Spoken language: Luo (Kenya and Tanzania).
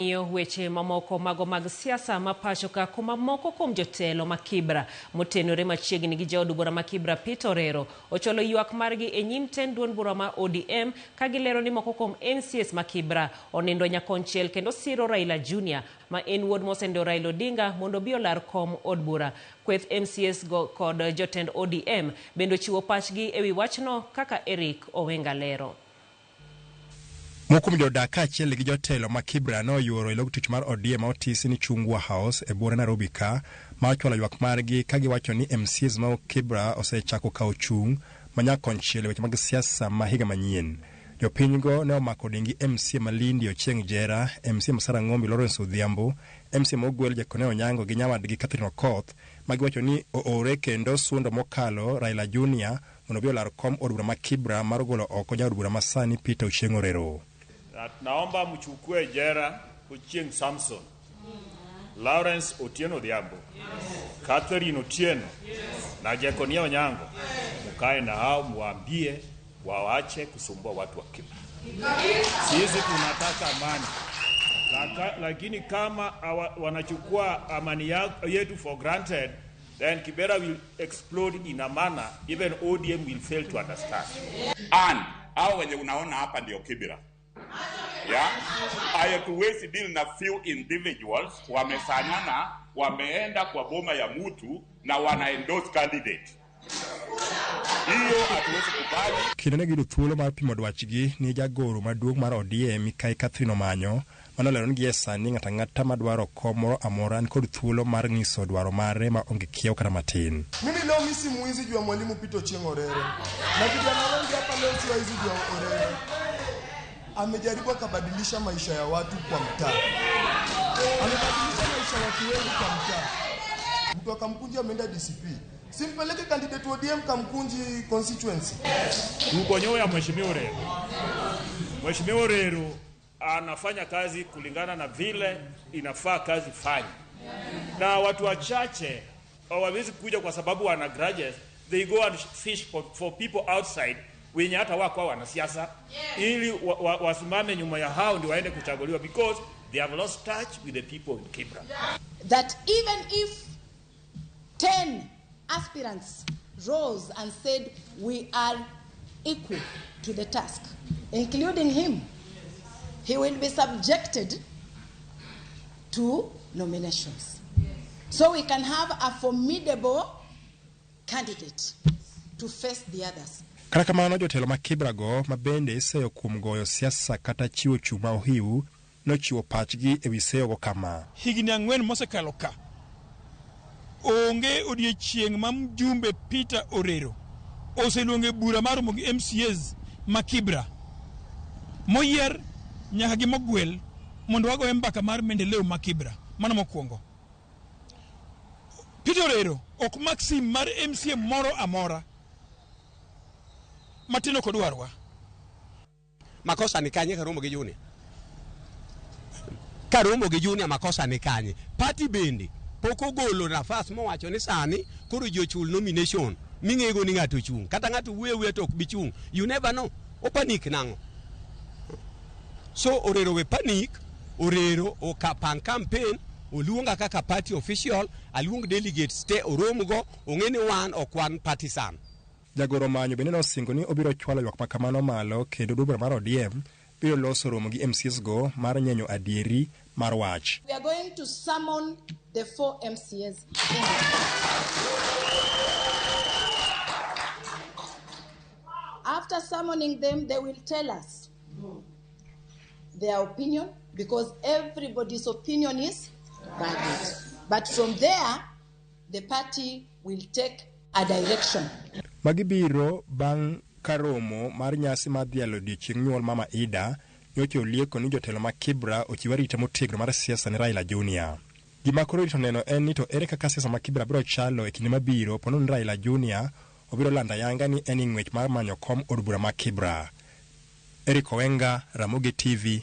Iyo weche mamoko mag siasa mapacho ka kuma moko kuom jotelo ma Kibra motenore machiegni gi jaod bura ma Kibra Peter Orero ocholo ywak margi e nyim tend duond bura ma ODM ka gilero ni moko kuom MCS ma Kibra onindo nyakonchiel kendo siro Raila Junior ma en wuod mosendo Raila Odinga mondo bi olar kom od bura. Kweth MCS go kod jotend ODM bendo chiwo pachgi ewi wachno kaka Eric Owenga lero. Mokum jodak achiel gi jotelo ma Kibra no yuoro ilog tich mar ODM otisi ni Chungwa House e bura Nairobi ka ma ochwalo ywak margi ka giwacho ni MCs ma Kibra osechako kawo chung' manyakonchiel weche mag siasa ma higa manyien. Jopinygo ne omako dengi MC Malindi Ochieng Jera, MC Masara Ng'ombe Lawrence Odhiambo, MC Mogwel Jakone Onyango gi nyawadgi Catherine Okoth ma giwacho ni oore kendo sundo mokalo Raila Junior mondo bi olar kom od bura ma Kibra mar golo oko jaod bura ma sani Peter Ochieng Orero. Naomba mchukue Jera Ochieng Samson, Lawrence Otieno Odhiambo, Catherine Otieno na Jakone Onyango, mkae na hao muambie waache kusumbua watu wa Kibra. Sisi tunataka amani. Lakini kama wanachukua amani yetu for granted, then Kibra will explode in a manner even ODM will fail to understand. And hao wenye unaona hapa ndio Kibra. Yeah, hayatuwezi deal na few individuals wamesanyana, wameenda kwa boma ya mtu na wana endorse candidate. Hiyo hatuwezi kubali. Kinene gidu thuolo mar pimo dwachgi ni jagoro maduong' mar ODM Mikai Catherine Omanyo manolero ni giesani ng'ata madwaro komoro amora kod thuolo mar ng'iso dwaro mare ma onge kiewo kata matin. Mimi leo misi muizi juu ya mwalimu Peter Ochieng Orero. Na vijana wengi hapa leo si waizi juu ya Orero. Amejaribu kubadilisha maisha ya watu kwa mtaa. Amebadilisha maisha ya watu wengi kwa mtaa. Mtu akamkunji ameenda DCP. Simpeleke candidate wa ODM kamkunji constituency. Mkonyo ya Mheshimiwa Orero. Mheshimiwa Orero anafanya kazi kulingana na vile inafaa kazi fanya. Na watu wachache hawawezi kuja kwa sababu wana grudges. They go and fish for people outside wenye hata wako wanasiasa ili wasimame nyuma ya hao ndio waende kuchaguliwa because they have lost touch with the people in Kibra. That even if 10 aspirants rose and said we are equal to the task, including him, he will be subjected to nominations. So we can have a formidable candidate to face the others. Kata kamano jotelo ma Kibra go mabende iseyo kuom goyo siasa kata chiwo chung' ma ohiu nochiwo pachgi ewi seyo go kama. Higni 4 mosekalo ka onge odiechieng' ma mjumbe Peter Orero oseluonge bura mar Ramogi MCS ma Kibra moyier nyaka gi Mogwel mondo wago mbaka mar maendeleo ma Kibra. Mano mokwongo. Peter Orero ok maxim mar MCA moro amora matino kodwarwa. Makosa ni kanye Ramogi Junior. Ka Ramogi Junior makosa ni kanye. Party bende poko golo nafas mowacho ni sani koro jochul nomination mingego ni ng'ato chung. Kata ng'ato wewe to ok bi chung. You never know. O panic nango. So Orero we panic, Orero o kapan campaign, oluonga kaka party official, aluong delegates te oromogo, ong'eni wan ok wan partisan. Jagoro Manyo bende nosingo ni obiro chwalo ywak makamano malo kendo bura mar ODM biro loso romo gi MCs go mar nyenyo adieri mar wach. We are going to summon the 4 MCs. After summoning them, they will tell us their opinion because everybody's opinion is valid. But from there, the party will take a direction. Magibiro bang' karomo mar nyasi mar dhialo odiechieng' nyuol mama Ida nyocha olieko ni jotelo ma Kibra ochiwo arita motegno mar siasa ne Raila Junior. Gima koro rito neno en ni to ere kaka siasa ma Kibra biro chalo e kinde mabiro pono ni Raila Junior obiro landa yanga ni en ng'wech mar manyo kom od bura ma Kibra. Eric Owenga, Ramogi TV.